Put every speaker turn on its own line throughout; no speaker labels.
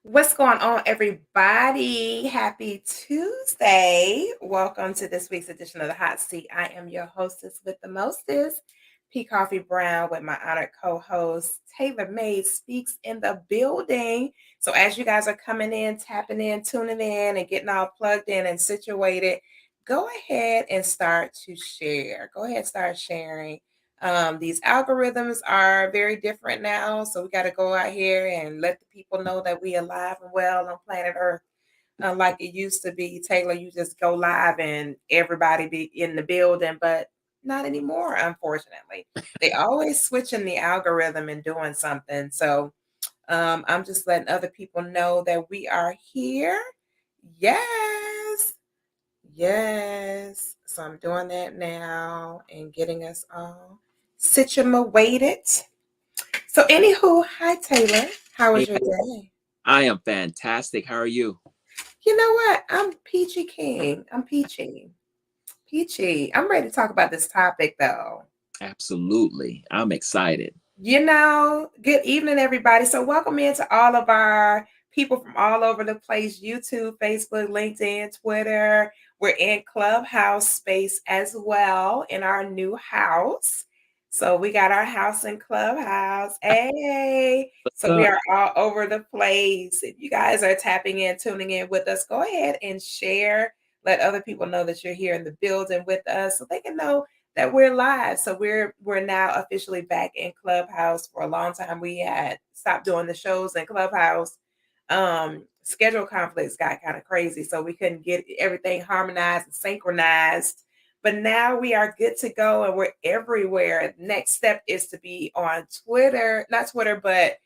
What's going on, everybody? Happy Tuesday. Welcome to this week's edition of the Hot Seat. I am your hostess with the mostest, P. Coffee Brown, with my honored co host, Taylor May Speaks in the building. So, as you guys are coming in, tapping in, tuning in, and getting all plugged in and situated, go ahead and start to share. Go ahead, start sharing. These algorithms are very different now, so we got to go out here and let the people know that we are alive and well on planet Earth, like it used to be. Taylor, you just go live and everybody be in the building, but not anymore, unfortunately. They always switching the algorithm and doing something. So I'm just letting other people know that we are here. Yes. Yes. So I'm doing that now and getting us all situated. So, anywho, hi Taylor. How was
Hey,
your day?
I am fantastic. How are you?
You know what? I'm Peachy King. I'm peachy. Peachy. I'm ready to talk about this topic though.
Absolutely. I'm excited.
Good evening, everybody. So, welcome into all of our people from all over the place: YouTube, Facebook, LinkedIn, Twitter. We're in Clubhouse space as well in our new house. So, we got our house in Clubhouse. Hey,
What's
so we
up?
are all over the place. If you guys are tapping in, tuning in with us, go ahead and share. Let other people know that you're here in the building with us so they can know that we're live. So we're now officially back in Clubhouse. For a long time we had stopped doing the shows in Clubhouse. Schedule conflicts got kind of crazy, so we couldn't get everything harmonized and synchronized. But now we are good to go and we're everywhere. Next step is to be on Twitter, not Twitter, but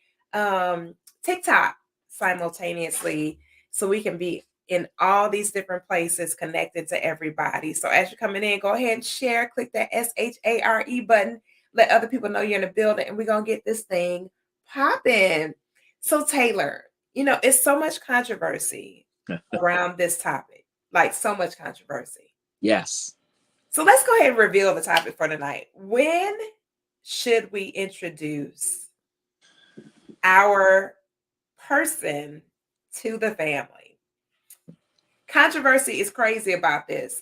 TikTok simultaneously, so we can be in all these different places connected to everybody. So as you're coming in, go ahead and share, click that SHARE button, let other people know you're in the building, and we're going to get this thing popping. So, Taylor, it's so much controversy around this topic, like so much controversy.
Yes.
So, let's go ahead and reveal the topic for tonight. When should we introduce our person to the family? Controversy is crazy about this.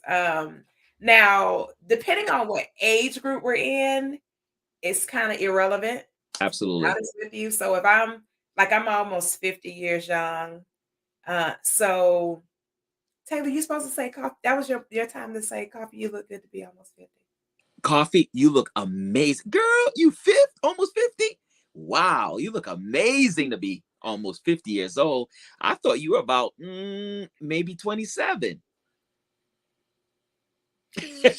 Now, depending on what age group we're in, it's kind of irrelevant.
Absolutely.
Honest with you. So if I'm almost 50 years young. So Taylor, you supposed to say coffee. That was your time to say coffee. You look good to be almost 50.
Coffee, you look amazing. Girl, you almost 50? Wow, you look amazing to be almost 50 years old. I thought you were about maybe 27.
That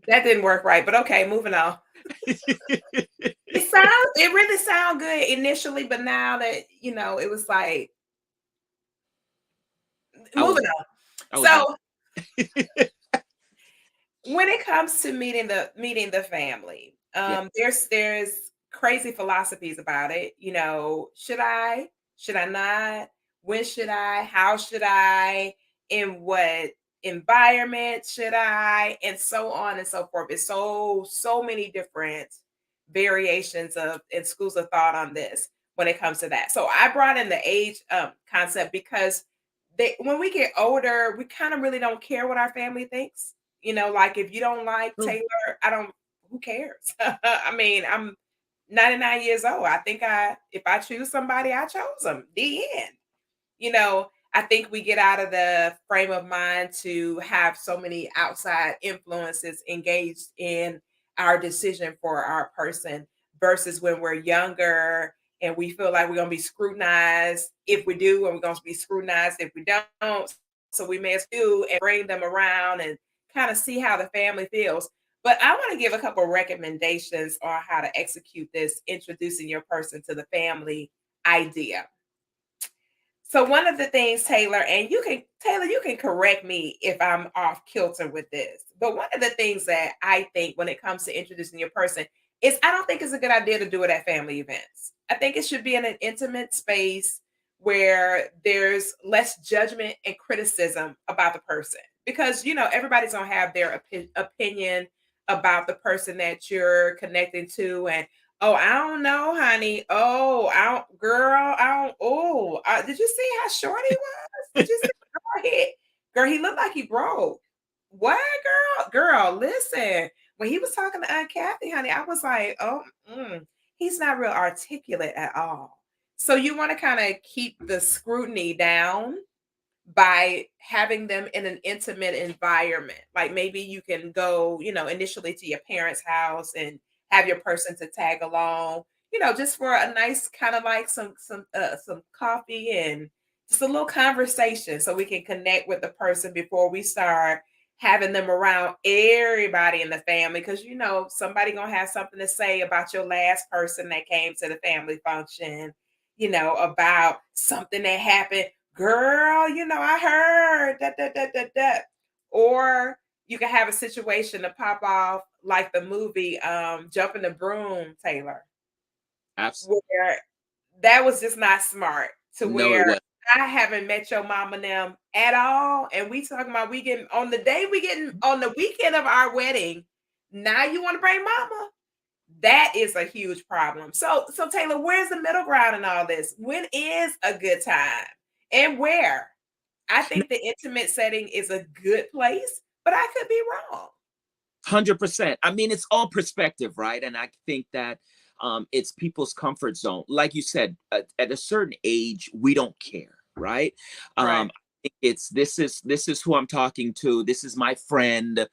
didn't work right, but okay, moving on. It really sound good initially, but now that it was like
I was
moving on.
I was happy.
So when it comes to meeting the family,
Yeah.
there's crazy philosophies about it. Should I not, when should I, how should I, in what environment should I, and so on and so forth. It's so many different variations of and schools of thought on this when it comes to that. So I brought in the age concept because when we get older, we kind of really don't care what our family thinks. Like if you don't like
True.
Taylor, who cares? I mean, I'm 99 years old. I think if I choose somebody, I chose them. The end. I think we get out of the frame of mind to have so many outside influences engaged in our decision for our person versus when we're younger and we feel like we're going to be scrutinized if we do, and we're going to be scrutinized if we don't. So we may as well do and bring them around and kind of see how the family feels. But I want to give a couple recommendations on how to execute this introducing your person to the family idea. So one of the things, Taylor, you can correct me if I'm off kilter with this. But one of the things that I think when it comes to introducing your person is I don't think it's a good idea to do it at family events. I think it should be in an intimate space where there's less judgment and criticism about the person because everybody's going to have their opinion about the person that you're connecting to, and Oh, I don't know, honey. Oh, I don't, girl. I don't. Oh, did you see how short he was? Did you see? Girl, he looked like he broke. What, girl? Girl, listen. When he was talking to Aunt Kathy, honey, I was like, oh, he's not real articulate at all. So you want to kind of keep the scrutiny down by having them in an intimate environment. Like maybe you can go, initially to your parents' house and have your person to tag along, just for a nice kind of like some coffee and just a little conversation so we can connect with the person before we start having them around everybody in the family, because somebody gonna have something to say about your last person that came to the family function, about something that happened. Girl, I heard that. Or you can have a situation to pop off like the movie Jumping the Broom, Taylor,
Absolutely.
where that was just not smart, to
No, it
where
was.
I haven't met your mom and them at all. And we talking about we getting on the day we getting on the weekend of our wedding. Now you want to bring mama? That is a huge problem. So Taylor, where's the middle ground in all this? When is a good time? And where? I think the intimate setting is a good place, but I could be wrong.
100%. I mean, it's all perspective, right? And I think that it's people's comfort zone. Like you said, at a certain age, we don't care, right?
Right.
I think it's this is who I'm talking to. This is my friend.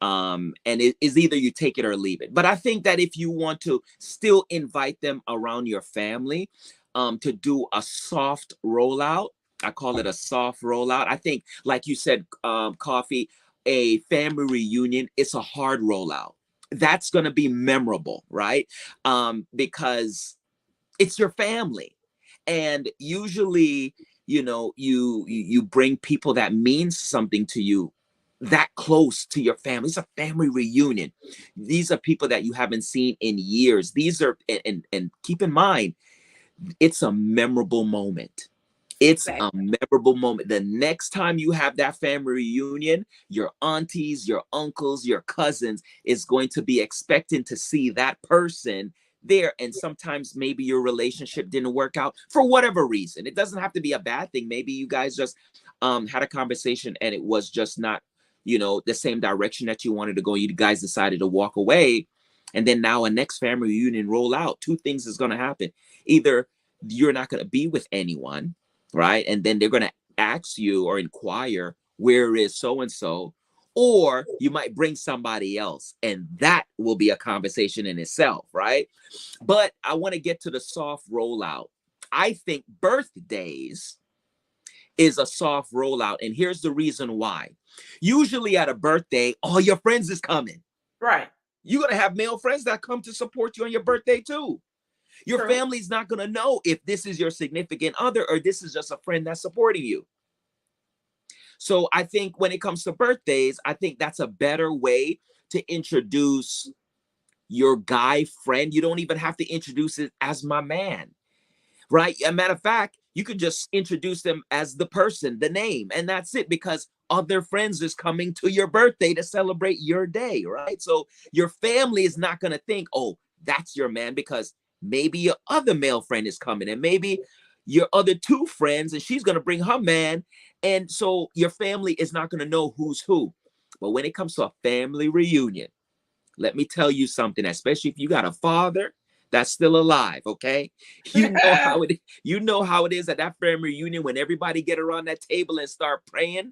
And it is either you take it or leave it. But I think that if you want to still invite them around your family, to do a soft rollout, I call it a soft rollout. I think, like you said, Coffee, a family reunion, it's a hard rollout. That's going to be memorable, right? Because it's your family. And usually, you bring people that means something to you, that close to your family. It's a family reunion. These are people that you haven't seen in years. These are, and keep in mind, it's a memorable moment. It's a
Exactly.
memorable moment. The next time you have that family reunion, your aunties, your uncles, your cousins is going to be expecting to see that person there. And sometimes maybe your relationship didn't work out for whatever reason. It doesn't have to be a bad thing. Maybe you guys just had a conversation and it was just not, the same direction that you wanted to go. You guys decided to walk away. And then now a next family reunion roll out. Two things is going to happen. Either you're not going to be with anyone, right? And then they're going to ask you or inquire, where is so and so? Or you might bring somebody else, and that will be a conversation in itself, right? But I want to get to the soft rollout. I think birthdays is a soft rollout, and here's the reason why. Usually at a birthday, all your friends is coming.
Right.
You're going to have male friends that come to support you on your birthday too. Your
True.
family's not going to know if this is your significant other or this is just a friend that's supporting you. So I think when it comes to birthdays, I think that's a better way to introduce your guy friend. You don't even have to introduce it as my man, right? A matter of fact, you could just introduce them as the person, the name, and that's it, because other friends is coming to your birthday to celebrate your day, right? So your family is not going to think, oh, that's your man, because maybe your other male friend is coming, and maybe your other two friends, and she's going to bring her man. And so your family is not going to know who's who. But when it comes to a family reunion, let me tell you something, especially if you got a father that's still alive, okay? You know how it is at that family reunion when everybody get around that table and start praying.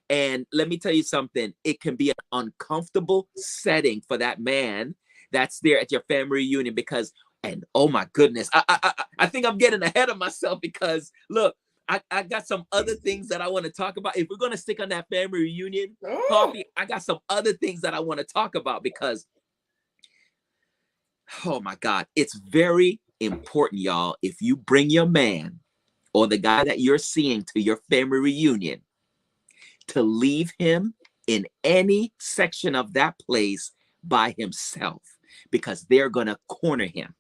And let me tell you something, it can be an uncomfortable setting for that man that's there at your family reunion because, and oh my goodness, I think I'm getting ahead of myself because look, I got some other things that I want to talk about. If we're going to stick on that family reunion,
Ooh.
Coffee, I got some other things that I want to talk about because, oh my God, it's very important, y'all. If you bring your man or the guy that you're seeing to your family reunion, to leave him in any section of that place by himself because they're going to corner him.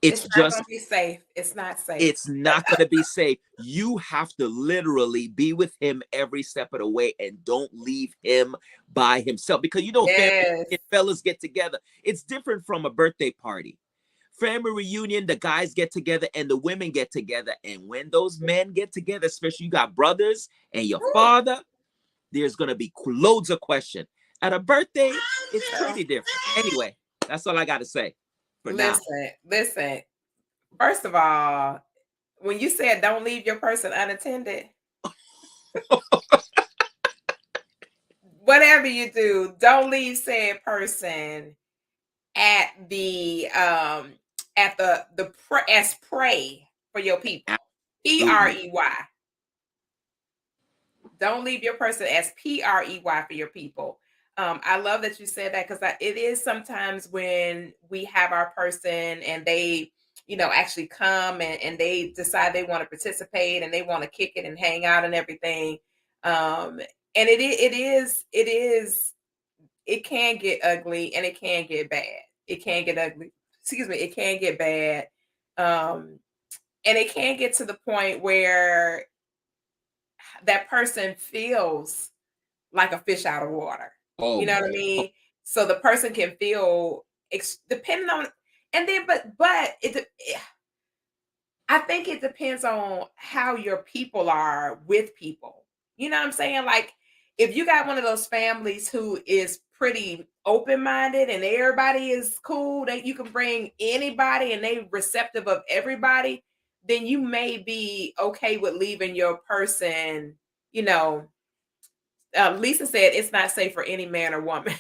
It's
It's not
just
gonna be safe. It's not safe.
it's not going to be safe. You have to literally be with him every step of the way and don't leave him by himself, because you know family
Yes.
and fellas get together. It's different from a birthday party. Family reunion, the guys get together and the women get together, and when those men get together, especially you got brothers and your
Woo.
father, there's going to be loads of question. At a birthday, it's pretty different. Anyway, that's all I got to say for now.
Listen. First of all, when you said don't leave your person unattended, whatever you do, don't leave said person at the as prey for your people.
Absolutely.
PREY. Don't leave your person as PREY for your people. I love that you said that, because it is sometimes when we have our person and they, actually come and they decide they want to participate and they want to kick it and hang out and everything. And it can get ugly and it can get bad. It can get ugly. Excuse me. It can get bad. Um, and it can get to the point where that person feels like a fish out of water. You
Oh,
know what I mean? So the person can feel depending on, and then but I think it depends on how your people are with people. You know what I'm saying? Like if you got one of those families who is pretty open-minded and everybody is cool, that you can bring anybody and they receptive of everybody, then you may be okay with leaving your person, you know, Lisa said it's not safe for any man or woman.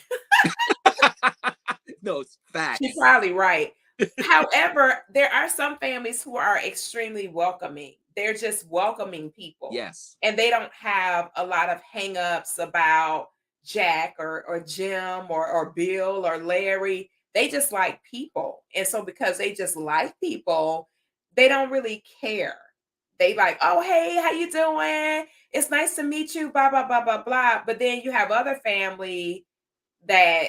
no, it's
She's
facts.
probably right. However, there are some families who are extremely welcoming. They're just welcoming people.
Yes.
And they don't have a lot of hangups about Jack or Jim or Bill or Larry. They just like people. And so because they just like people, they don't really care. They like, oh hey, how you doing? It's nice to meet you, blah, blah, blah, blah, blah. But then you have other family that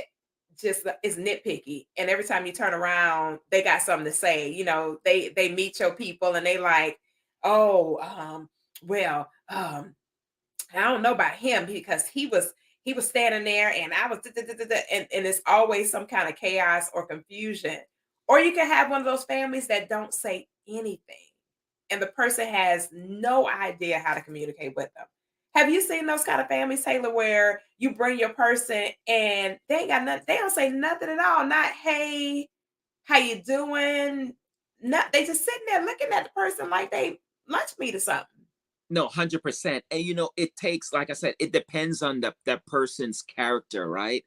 just is nitpicky, and every time you turn around they got something to say. They meet your people and they like, oh, well, I don't know about him because he was standing there and I was and it's always some kind of chaos or confusion. Or you can have one of those families that don't say anything and the person has no idea how to communicate with them. Have you seen those kind of families, Taylor, where you bring your person and they ain't got nothing, they don't say nothing at all, not hey, how you doing? Not, they just sitting there looking at the person like they lunch meat or something.
No, 100%. And it takes, like I said, it depends on that person's character, right?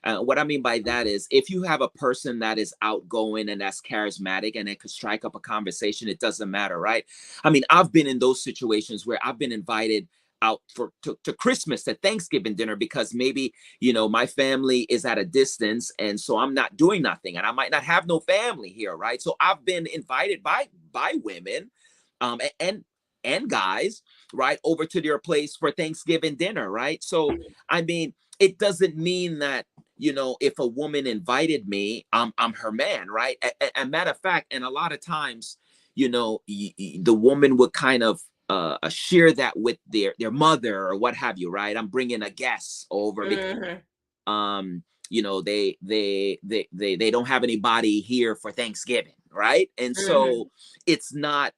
What I mean by that is if you have a person that is outgoing and that's charismatic and it could strike up a conversation, it doesn't matter, right? I mean, I've been in those situations where I've been invited out to Christmas, to Thanksgiving dinner, because maybe, my family is at a distance and so I'm not doing nothing and I might not have no family here, right? So I've been invited by women, and guys, right, over to their place for Thanksgiving dinner, right? So, I mean, it doesn't mean that, if a woman invited me, I'm her man, right? A matter of fact, and a lot of times, the woman would kind of share that with their mother or what have you, right? I'm bringing a guest over because
Hmm.
they don't have anybody here for Thanksgiving, right? And
Hmm.
so it's not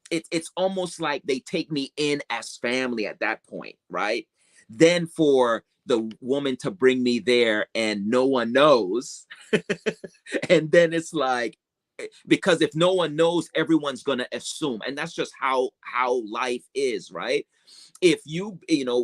it's almost like they take me in as family at that point, right? Then for the woman to bring me there and no one knows, and then it's like, because if no one knows, everyone's gonna assume, and that's just how life is, right? If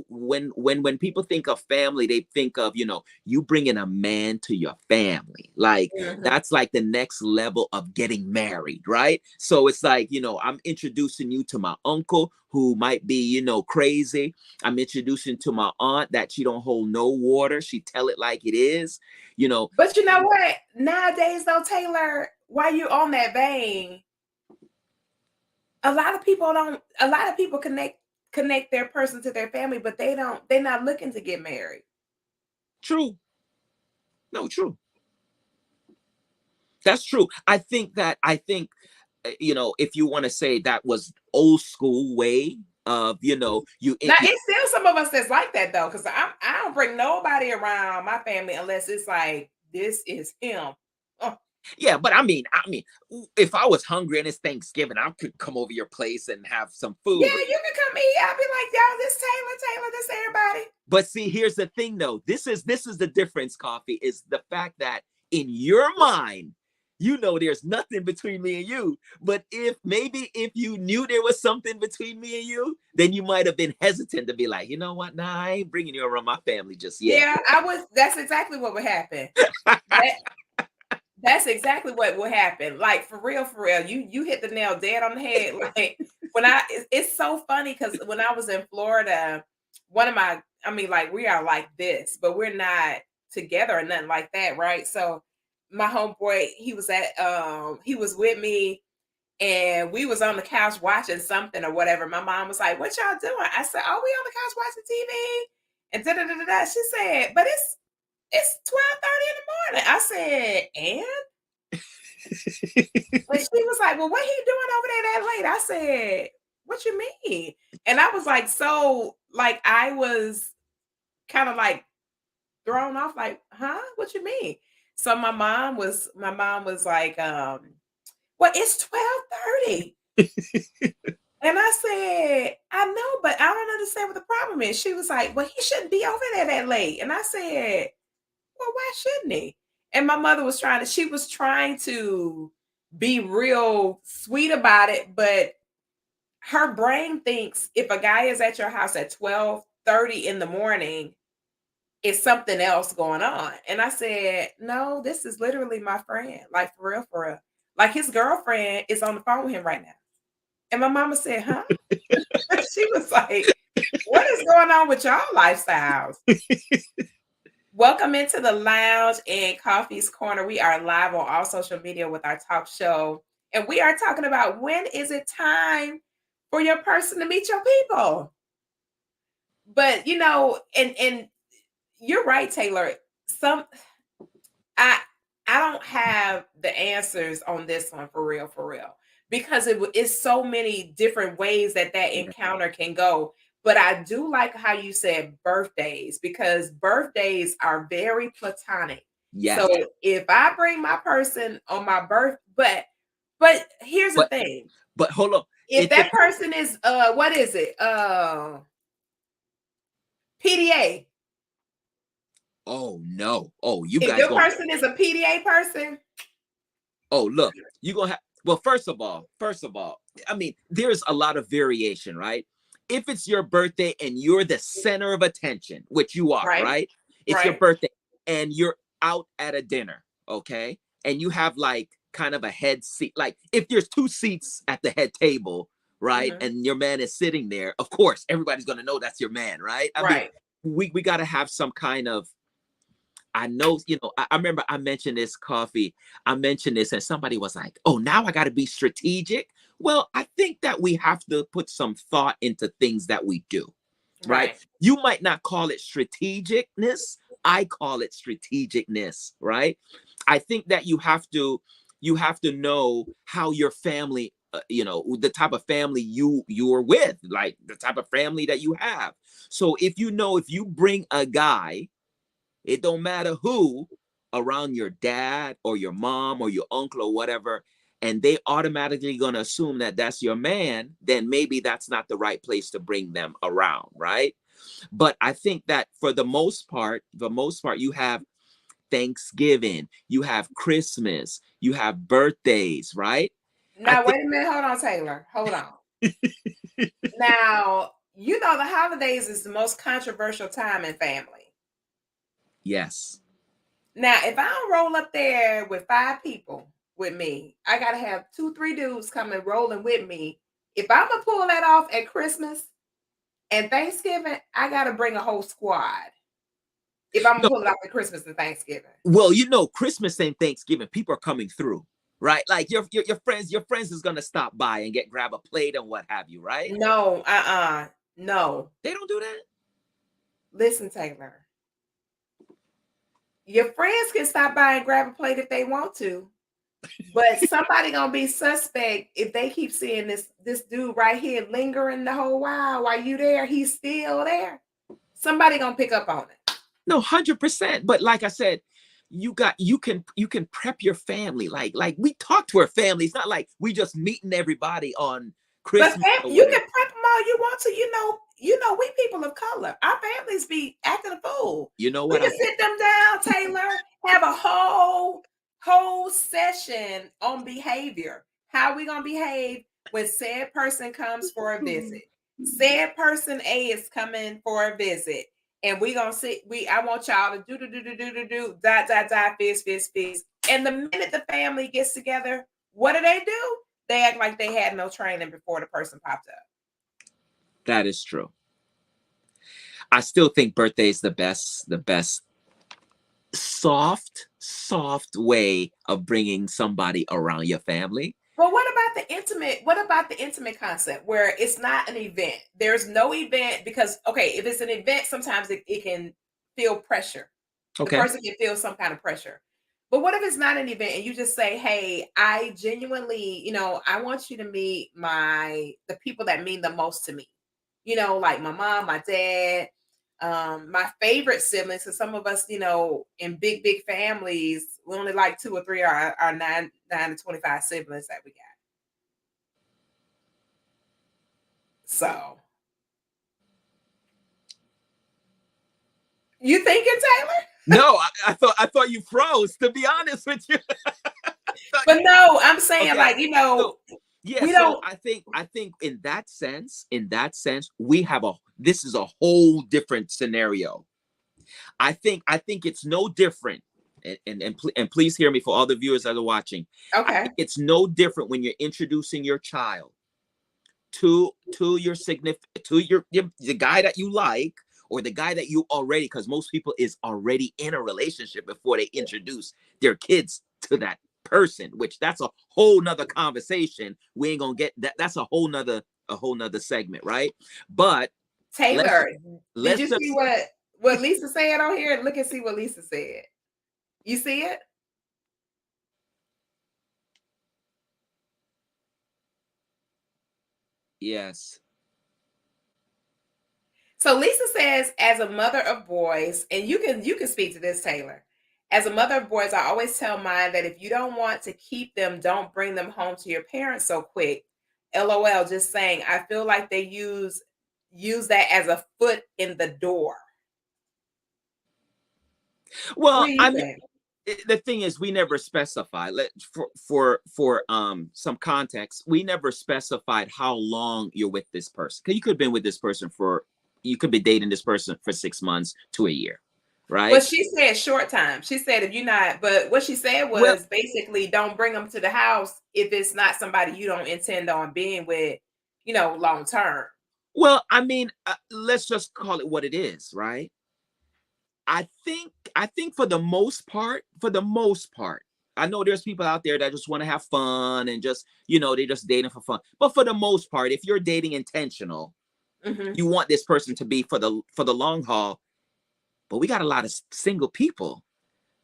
when people think of family, they think of, you bringing a man to your family, like
Hmm.
that's like the next level of getting married, right? So it's like, I'm introducing you to my uncle who might be, crazy. I'm introducing to my aunt that she don't hold no water, she tell it like it is, you know
But you know what? Nowadays, though, Taylor, while you're on that vein, a lot of people connect their person to their family, but they're not looking to get married.
true. No, true. That's true. I think if you want to say that was old school way of
Now it's still some of us that's like that though, because I don't bring nobody around my family unless it's like this is him. Oh,
yeah, but I mean, if I was hungry and it's Thanksgiving, I could come over your place and have some
yeah,
food.
you can come eat. I'll be like, y'all, this Taylor, this everybody.
But see, here's the thing though. This is the difference, Coffee, is the fact that in your mind, there's nothing between me and you. But if you knew there was something between me and you, then you might have been hesitant to be like, you know what? Nah, I ain't bringing you around my family just yet.
Yeah, that's exactly what would happen. That that's exactly what would happen. Like for real. You hit the nail dead on the head. Like it's so funny because when I was in Florida, one of my I mean, like we are like this, but we're not together or nothing like that, right? So my homeboy, he was with me and we was on the couch watching something or whatever. My mom was like, "What y'all doing?" I said, "Oh, we on the couch watching TV." And da da da da da. She said, "But it's 12:30 in the morning." I said, and she was like, "Well, what he doing over there that late?" I said, "What you mean?" And I was like, so like I was kind of like thrown off, like, huh? What you mean? So my mom was like, well, it's 12:30. And I said, I know, but I don't understand what the problem is. She was like, well, he shouldn't be over there that late. And I said, well, why shouldn't he? And my mother was she was trying to be real sweet about it, but her brain thinks if a guy is at your house at 12:30 in the morning, it's something else going on. And I said, no, this is literally my friend. Like for real, for real. Like his girlfriend is on the phone with him right now. And my mama said, huh? She was like, what is going on with y'all lifestyles? Welcome into the lounge in Coffee's Corner. We are live on all social media with our talk show. And we are talking about when is it time for your person to meet your people? But and you're right, Taylor. Some I I don't have the answers on this one for real, because it's so many different ways that
Yeah.
encounter can go. But I do like how you said birthdays, because birthdays are very platonic. So
Yes.
if I bring my person on my but here's the
But
thing.
but hold on.
If
It
that
depends.
person is what is it? PDA.
Oh no. Oh, you
If
guys
your
going
person is a PDA person,
oh look, you gonna have well, first of all, I mean, there's a lot of variation, right? If it's your birthday and you're the center of attention, which you are,
right?
right? It's your
Right.
birthday and you're out at a dinner, okay? And you have like kind of a head seat. Like if there's two seats at the head table, right?
Mhm.
And your man is sitting there, of course, everybody's gonna know that's your man, right? I mean,
Right.
we gotta have some kind of I know, I remember I mentioned this Coffee. I mentioned this, and somebody was like, oh, now I got to be strategic. Well, I think that we have to put some thought into things that we do, right?
Right.
You might not call it strategicness. I call it strategicness, right? I think that you have to know how your family, the type of family you're with, like the type of family that you have. So if you bring a guy, it don't matter who, around your dad or your mom or your uncle or whatever, and they automatically gonna assume that that's your man, then maybe that's not the right place to bring them around, right? But I think that for the most part, you have Thanksgiving, you have Christmas, you have birthdays, right? I
Now,
think
wait a minute. Hold on, Taylor. Hold on. Now, the holidays is the most controversial time in family.
yes.
Now, if I don't roll up there with five people with me, I got to have two, three dudes coming rolling with me. If I'm going to pull that off at Christmas and Thanksgiving, I got to bring a whole squad. If I'm going to
No,
pull it off at Christmas and Thanksgiving.
well, Christmas and Thanksgiving, people are coming through, right? Like your friends is gonna stop by and grab a plate and what have you, right?
No, no.
They don't do that.
Listen, Taylor. Your friends can stop by and grab a plate if they want to. But somebody gonna be suspect if they keep seeing this dude right here lingering the whole while you there, he's still there. Somebody gonna pick up on it.
No, 100%. But like I said, you can prep your family. Like we talk to our family. It's not like we just meeting everybody on
But
Christmas or
you
whatever.
can prep them all you want to. We people of color. Our families be acting a fool.
You know
We
what
can
I
sit them down, Taylor, have a whole session on behavior. How we gonna behave when said person comes for a visit? Said person A is coming for a visit, and we gonna sit. I want y'all to do dot dot dot fist. And the minute the family gets together, what do? They act like they had no training before the person popped up.
that is true. I still think birthday is the best soft way of bringing somebody around your family.
But what about the intimate? What about the intimate concept where it's not an event? There's no event because, okay, if it's an event, sometimes it can feel pressure. The
Okay.
person can feel some kind of pressure. But what if it's not an event and you just say, hey, I genuinely, I want you to meet the people that mean the most to me. Like my mom, my dad, my favorite siblings. So some of us, in big families, we only like two or three are our nine to 25 siblings that we got. So you thinking, Taylor?
No, I thought you froze. To be honest with you,
But no, I'm saying
okay.
like,
So yeah,
we
so
don't.
I think in that sense, we have a this is a whole different scenario. I think it's no different. And please hear me for all the viewers that are watching. I
Okay.
think it's no different when you're introducing your child to your significant to your the guy that you like, or the guy that you already, because most people is already in a relationship before they introduce their kids to that person, which that's a whole nother conversation. We ain't gonna get that. That's a whole nother segment, right? But let's
Taylor, did
let's
you see
just
what Lisa said on here? Look and see what Lisa said. You see it?
yes.
So Lisa says, as a mother of boys, and you can speak to this, Taylor. As a mother of boys, I always tell mine that if you don't want to keep them, don't bring them home to your parents so quick. LOL, just saying. I feel like they use that as a foot in the door. What
Well,
do you
I mean,
think?
the thing is, we never specify. For some context, we never specified how long you're with this person. Because you could have been with this person for you could be dating this person for 6 months to a year,
Well,
right?
she said short time. She said if you're not, but what she said
Well,
was basically don't bring them to the house if it's not somebody you don't intend on being with, long term.
I mean, let's just call it what it is, right? I think for the most part, I know there's people out there that just want to have fun and just, they just dating for fun. But for the most part, if you're dating intentional,
Hmm.
you want this person to be for the long haul. But we got a lot of single people,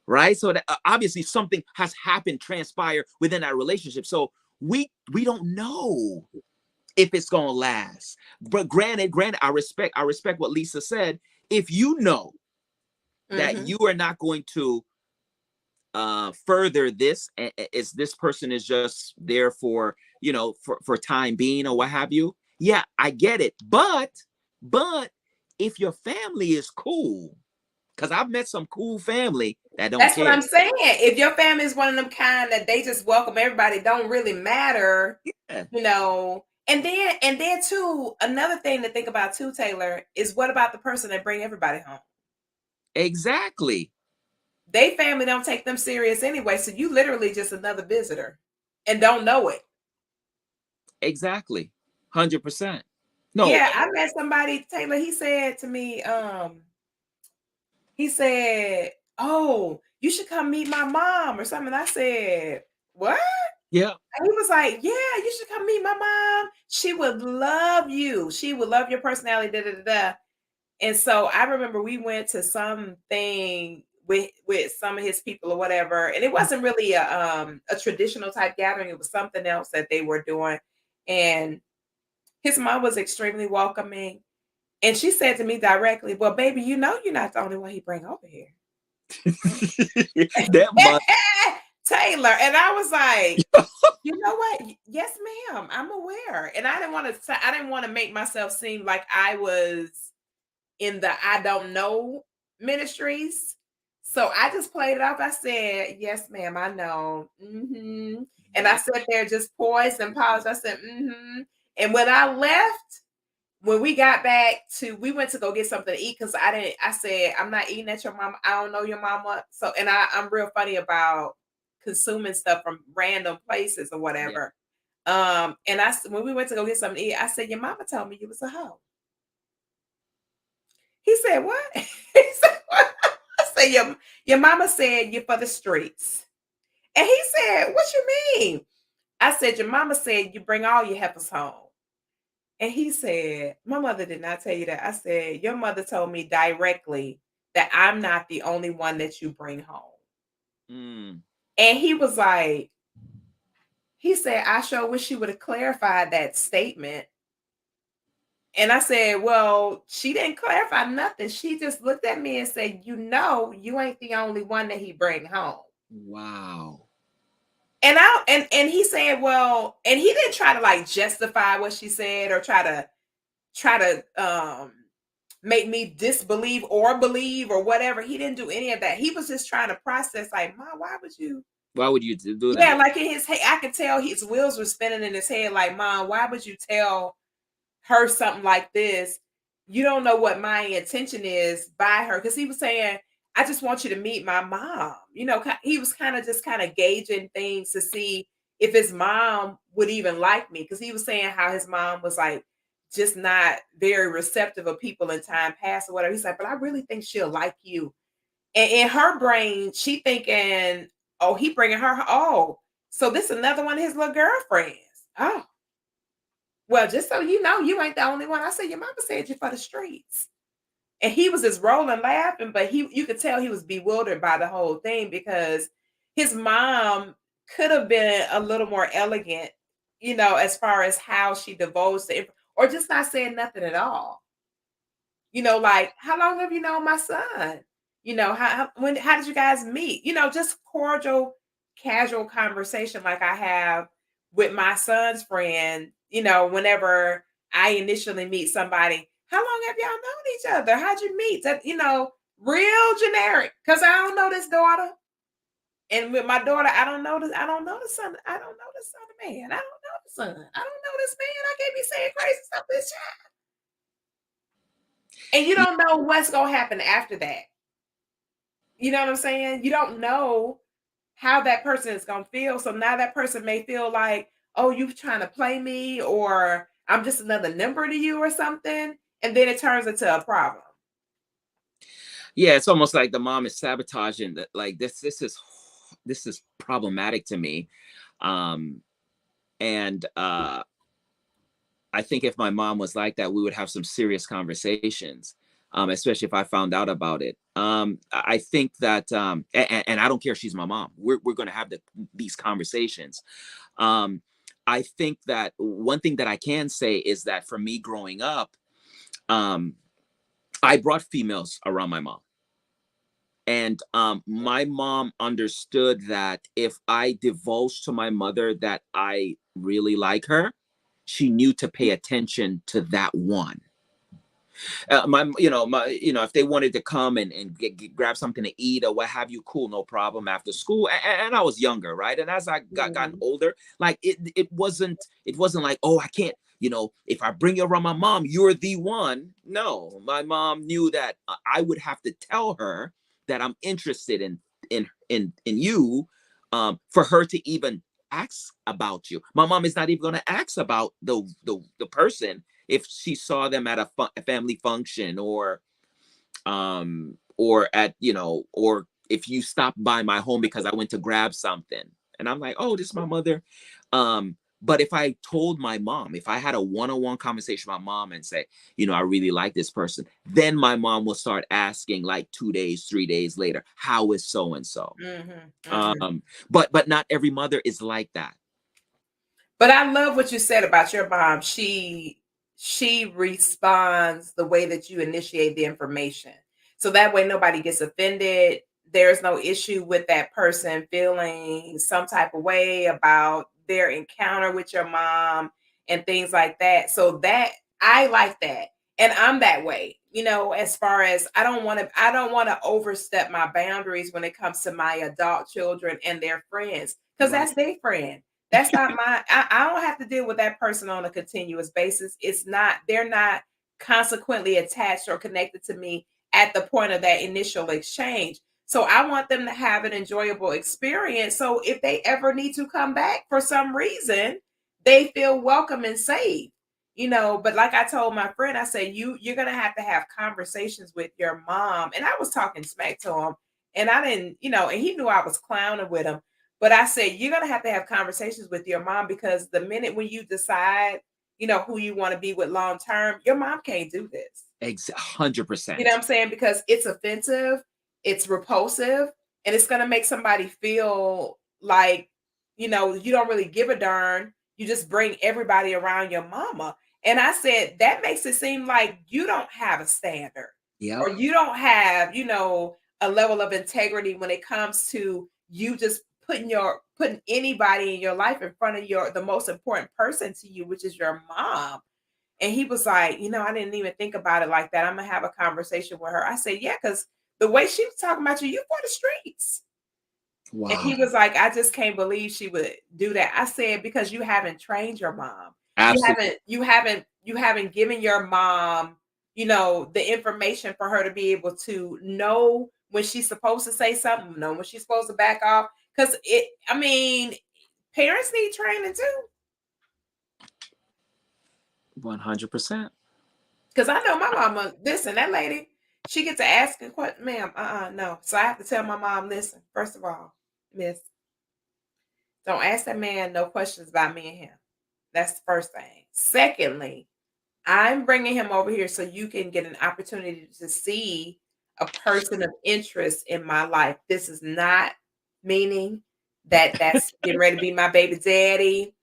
right? So that obviously something has happened, transpired within that relationship. So we don't know if it's gonna last. But granted, I respect what Lisa said. If you know that
Hmm.
you are not going to further this, is this person is just there for, for time being or what have you, yeah, I get it. But if your family is cool, because I've met some cool family that don't
That's what
care.
I'm saying. If your family is one of them kind that they just welcome everybody, don't really matter,
Yeah,
And then too, another thing to think about too, Taylor, is what about the person that bring everybody home?
exactly.
They family don't take them serious anyway, so you literally just another visitor and don't know it.
Exactly. 100%. No.
Yeah, I met somebody, Taylor, he said to me, he said, "Oh, you should come meet my mom or something." I said, "What?"
Yeah.
And he was like, "Yeah, you should come meet my mom. She would love you. She would love your personality." Da da da da. And so I remember we went to something. with some of his people or whatever. And it wasn't really a traditional type gathering. It was something else that they were doing. And his mom was extremely welcoming. And she said to me directly, "Well, baby, you know you're not the only one he bring over here."
That must.
Taylor. And I was like, you know what? Yes, ma'am. I'm aware. And I didn't want to make myself seem like I was in the I don't know ministries. So I just played it off. I said, "Yes, ma'am, I know." And I
Yeah.
sat there just poised and paused. I said, And when I left, when we got back we went to go get something to eat because I said, "I'm not eating at your mama. I don't know your mama." So, and I'm real funny about consuming stuff from random places or
Yeah.
whatever. And when we went to go get something to eat, I said, "Your mama told me you was a hoe." He said, "What?" He said, "What?" I said, your mama said you're for the streets. And he said, "What you mean?" I said, "Your mama said you bring all your heifers home." And he said, "My mother did not tell you that." I said, "Your mother told me directly that I'm not the only one that you bring home."
Mm.
And he was like, he said, "I sure wish she would have clarified that statement." And I said, "Well, she didn't clarify nothing. She just looked at me and said, you know, you ain't the only one that he bring home."
Wow.
And he said, "Well," and he didn't try to like justify what she said or try to make me disbelieve or believe or whatever. He didn't do any of that. He was just trying to process, like, "Ma, why would you?"
Why would you do
Yeah,
that?
like in his head, I could tell his wheels were spinning in his head, like, "Mom, why would you tell her something like this? You don't know what my intention is by her." Because he was saying, "I just want you to meet my mom." He was just kind of gauging things to see if his mom would even like me. Because he was saying how his mom was like just not very receptive of people in time past or whatever. He's like, "But I really think she'll like you." And in her brain, she thinking, "Oh, he bringing her. Oh, so this another one of his little girlfriends. Oh, well, just so you know, you ain't the only one." I said, "Your mama said you for the streets." And he was just rolling laughing, but you could tell he was bewildered by the whole thing because his mom could have been a little more elegant, as far as how she divulged or just not saying nothing at all. Like, "How long have you known my son?" How did you guys meet? Just cordial, casual conversation like I have with my son's friend, whenever I initially meet somebody. "How long have y'all known each other? How'd you meet?" Real generic. Cause I don't know this daughter. And with my daughter, I don't know the son. I don't know the son of man. I don't know the son. I don't know this man. I can't be saying crazy stuff to this child. And you
Yeah.
don't know what's gonna happen after that. You know what I'm saying? You don't know how that person is gonna feel. So now that person may feel like, "Oh, you trying to play me," or "I'm just another number to you," or something. And then it turns into a problem.
Yeah, it's almost like the mom is sabotaging that. Like this is problematic to me. Um, and I think if my mom was like that, we would have some serious conversations, especially if I found out about it. I think that, and I don't care if she's my mom, we're going to have these conversations. Um, I think that one thing that I can say is that for me growing up, um, I brought females around my mom. And my mom understood that if I divulged to my mother that I really like her, she knew to pay attention to that one. If they wanted to come and grab something to eat or what have you, cool, no problem after school. And I was younger, right? And as I gotten
Mhm.
older, like it wasn't like, oh, I can't. If I bring you around my mom, you're the one. No, my mom knew that I would have to tell her that I'm interested in you, for her to even ask about you. My mom is not even going to ask about the person if she saw them at a family function, or at or if you stopped by my home because I went to grab something and I'm like, oh, this is my mother. um But if I told my mom, if I had a one-on-one conversation with my mom and say, I really like this person, then my mom will start asking like 2 days, 3 days later, how is so and so?
Mhm, mhm.
But not every mother is like that.
But I love what you said about your mom. She responds the way that you initiate the information. So that way nobody gets offended. There's no issue with that person feeling some type of way about their encounter with your mom and things like that. So that I like that. And I'm that way. As far as I don't want to overstep my boundaries when it comes to my adult children and their friends, because
Right.
that's their friend. That's not my I don't have to deal with that person on a continuous basis. They're not consequently attached or connected to me at the point of that initial exchange. So I want them to have an enjoyable experience. So if they ever need to come back for some reason, they feel welcome and safe. But like I told my friend, I said, you're gonna have to have conversations with your mom. And I was talking smack to him, and I didn't, and he knew I was clowning with him. But I said, you're going to have conversations with your mom, because the minute when you decide, who you want to be with long term, your mom can't do this.
100%.
I'm saying? Because it's offensive, it's repulsive, and it's going to make somebody feel like, you don't really give a darn. You just bring everybody around your mama. And I said, that makes it seem like you don't have a standard,
Yep.
or you don't have, a level of integrity when it comes to you just putting anybody in your life in front of the most important person to you, which is your mom. And he was like, I didn't even think about it like that. I'm gonna have a conversation with her. I said, yeah, because the way she was talking about you for the streets. And
Wow.
he was like, I just can't believe she would do that. I said, because you haven't trained your mom. You
Absolutely.
haven't, you haven't given your mom, the information for her to be able to know when she's supposed to say something, know when she's supposed to back off. Because parents need training too.
100%.
Because I know my mama, listen, that lady, she gets to asking what, ma'am, no. So I have to tell my mom, listen, first of all, miss, don't ask that man no questions about me and him. That's the first thing. Secondly, I'm bringing him over here so you can get an opportunity to see a person of interest in my life. This is not meaning that that's getting ready to be my baby daddy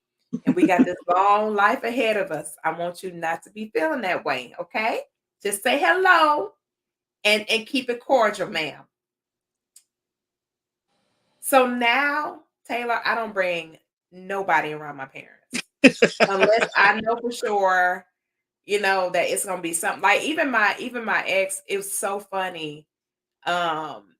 and we got this long life ahead of us. I want you not to be feeling that way, okay? Just say hello and keep it cordial, ma'am. So now, Taylor, I don't bring nobody around my parents unless I know for sure, that it's gonna be something. Like even my ex, it was so funny. Um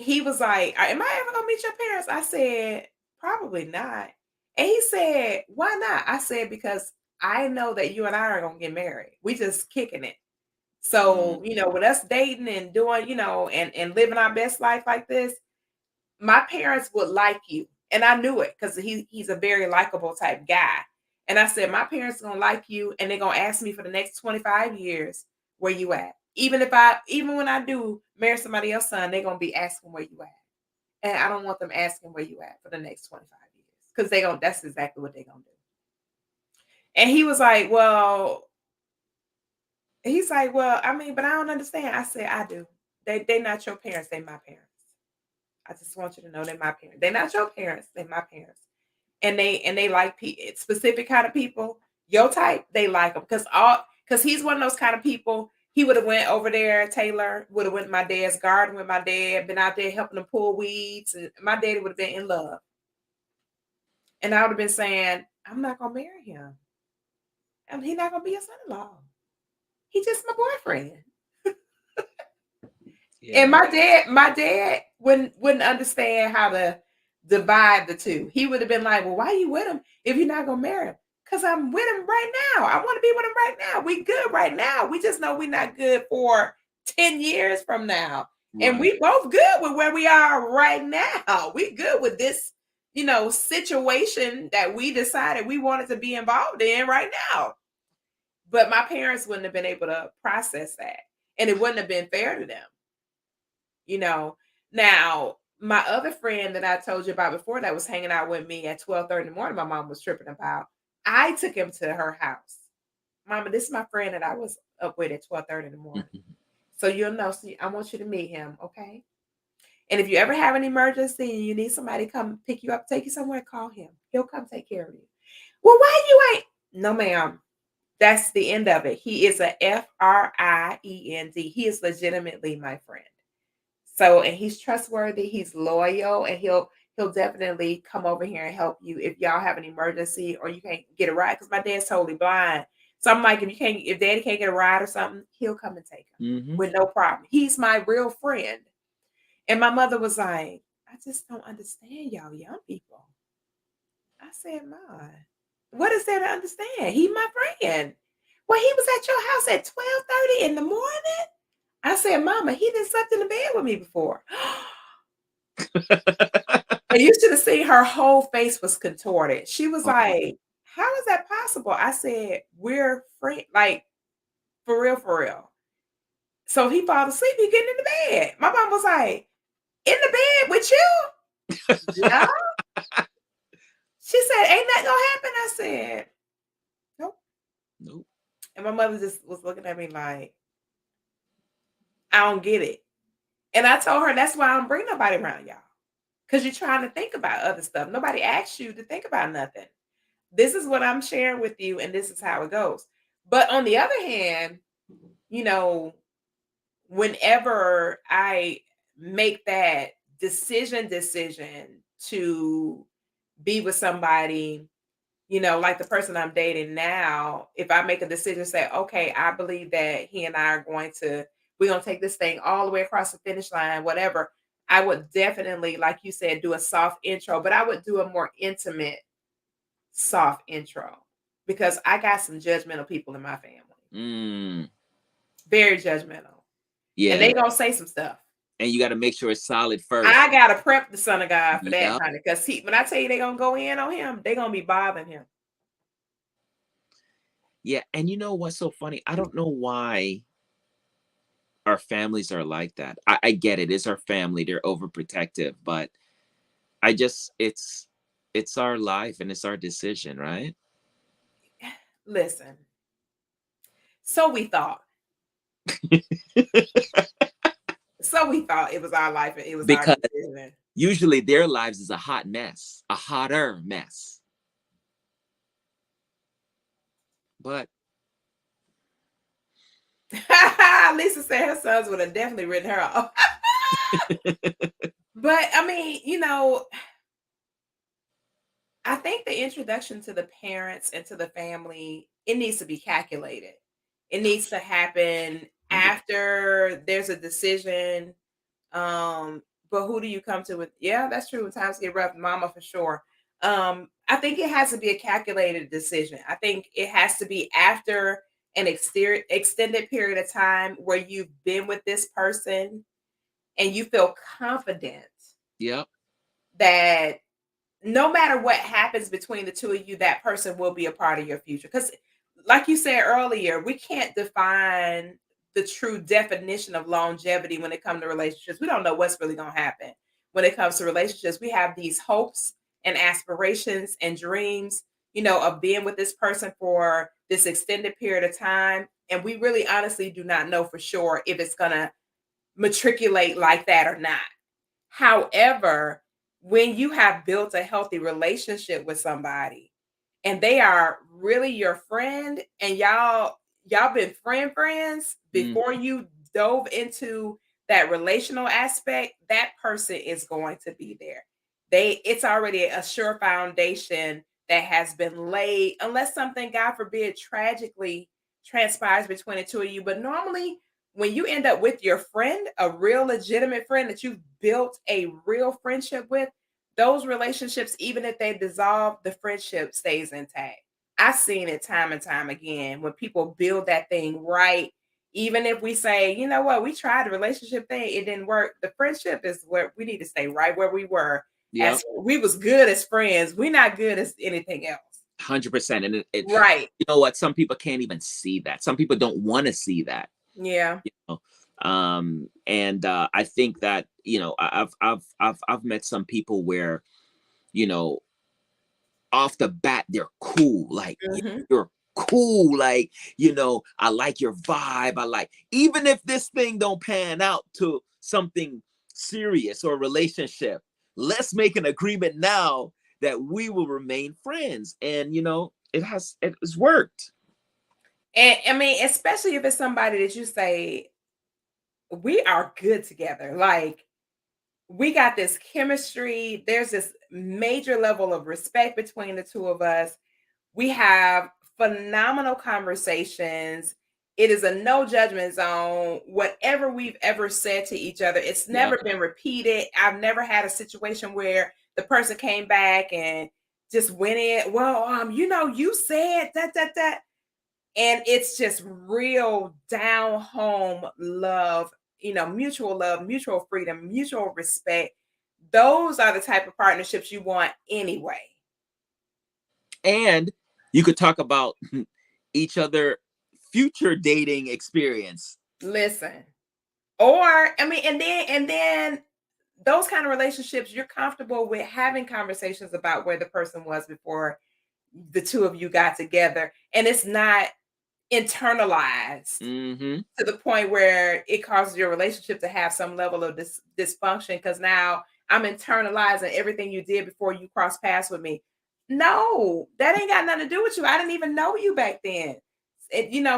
he was like, am I ever gonna meet your parents? I said, probably not. And he said, why not? I said, because I know that you and I are gonna get married. We just kicking it.
Mm.
So, with us dating and doing, and living our best life like this, my parents would like you. And I knew it because he's a very likable type guy. And I said, my parents are gonna like you, and they're gonna ask me for the next 25 years, where you at? Even when I do marry somebody else's son, they're gonna be asking where you at. And I don't want them asking where you at for the next 25 years. Because that's exactly what they're gonna do. And he's like, well, but I don't understand. I said, I do. They not your parents, they my parents. I just want you to know they're my parents. They're not your parents, they're my parents. And they like specific kind of people. Your type, they like them because he's one of those kind of people. He would have went over there. Taylor would have went to my dad's garden with my dad, been out there helping him pull weeds, and my daddy would have been in love. And I would have been saying, I'm not gonna marry him. And he's not gonna be a son-in-law. He's just my boyfriend. And
Yeah.
my dad wouldn't understand how to divide the two. He would have been like, "Well, why you with him if you're not gonna marry him?" Because I'm with him right now. I want to be with him right now. We good right now. We just know we're not good for 10 years from now. And
Right.
we both good with where we are right now. We good with this, situation that we decided we wanted to be involved in right now. But my parents wouldn't have been able to process that. And it wouldn't have been fair to them. you know now My other friend that I told you about before that was hanging out with me at 12:30 in the morning, my mom was tripping about. I took him to her house. Mama, this is my friend that I was up with at 12:30 in the morning.
Mhm.
So you'll know. See, I want you to meet him, okay? And if you ever have an emergency and you need somebody to come pick you up, take you somewhere, call him. He'll come take care of you. Well, why you ain't? No, ma'am. That's the end of it. He is a friend. He is legitimately my friend. So, and he's trustworthy, he's loyal, and he'll definitely come over here and help you if y'all have an emergency or you can't get a ride. Because my dad's totally blind. So I'm like, if daddy can't get a ride or something, he'll come and take him
Mhm.
with no problem. He's my real friend. And my mother was like, I just don't understand y'all young people. I said, Ma, what is there to understand? He my friend. Well, he was at your house at 12:30 in the morning. I said, Mama, he didn't slept in the bed with me before. And you should have seen her whole face was contorted. She was
Oh,
like, how is that possible? I said, we're friends, like for real, for real. So if he fall asleep, he getting in the bed. My mom was like, in the bed with you? Yeah. She said, ain't that gonna happen? I said, nope.
nope.
And my mother just was looking at me like, I don't get it. And I told her that's why I don't bring nobody around y'all. Because you're trying to think about other stuff. Nobody asked you to think about nothing. This is what I'm sharing with you, and this is how it goes. But on the other hand, you know, whenever I make that decision to be with somebody, like the person I'm dating now, if I make a decision, say, okay, I believe that he and I are we're going to take this thing all the way across the finish line, whatever. I would definitely, like you said, do a soft intro, but I would do a more intimate, soft intro because I got some judgmental people in my family,
Mm.
very judgmental, and
Yeah,
they going to say some stuff.
and you got to make sure it's solid first.
I got to prep the son of God for that,
Yep.
honey, because when I tell you they going to go in on him, they going to be bothering him.
Yeah, and you know what's so funny? I don't know why our families are like that. I get it. It's our family. They're overprotective, but I just it's our life and it's our decision, right?
Listen, so we thought. So we thought it was our life and it was our
Because
decision.
usually their lives is a hot mess, a hotter mess. But
Lisa said her sons would have definitely written her off. But I mean, I think the introduction to the parents and to the family, it needs to be calculated. It needs to happen
100.
after there's a decision. But who do you come to with? Yeah, that's true. When times get rough, mama for sure. I think it has to be a calculated decision. I think it has to be after an extended period of time where you've been with this person and you feel confident
Yep.
that no matter what happens between the two of you, that person will be a part of your future. Because, like you said earlier, we can't define the true definition of longevity when it comes to relationships. We don't know what's really going to happen when it comes to relationships. We have these hopes and aspirations and dreams, of being with this person for this extended period of time. And we really honestly do not know for sure if it's going to matriculate like that or not. However, when you have built a healthy relationship with somebody and they are really your friend and y'all been friends
Mm,
before you dove into that relational aspect, that person is going to be there. It's already a sure foundation that has been laid unless something, God forbid, tragically transpires between the two of you. But normally when you end up with your friend, a real legitimate friend that you've built a real friendship with, those relationships, even if they dissolve, the friendship stays intact. I've seen it time and time again when people build that thing right. Even if we say, you know what, we tried the relationship thing, it didn't work. The friendship is where we need to stay right where we were.
yep.
As we was good as friends, we're not good as anything else.
100%. And it
Right.
you know what? Some people can't even see that. Some people don't want to see that.
Yeah.
You know? And I think that, I've met some people where, you know, off the bat they're cool, like, "Yeah,
Hmm.
you're cool, like, I like your vibe, I like, even if this thing don't pan out to something serious or a relationship, let's make an agreement now that we will remain friends." And it has worked.
And I mean, especially if it's somebody that you say, we are good together. Like, we got this chemistry. There's this major level of respect between the two of us. We have phenomenal conversations. It is a no judgment zone. Whatever we've ever said to each other, it's
Yeah.
never been repeated. I've never had a situation where the person came back and just went in, well, you said that. And it's just real down home love, mutual freedom, mutual respect. Those are the type of partnerships you want anyway.
And you could talk about each other future dating experience.
Listen. Or I mean, and then those kind of relationships, you're comfortable with having conversations about where the person was before the two of you got together. And it's not internalized
Hmm.
to the point where it causes your relationship to have some level of dysfunction because now I'm internalizing everything you did before you crossed paths with me. No, that ain't got nothing to do with you. I didn't even know you back then.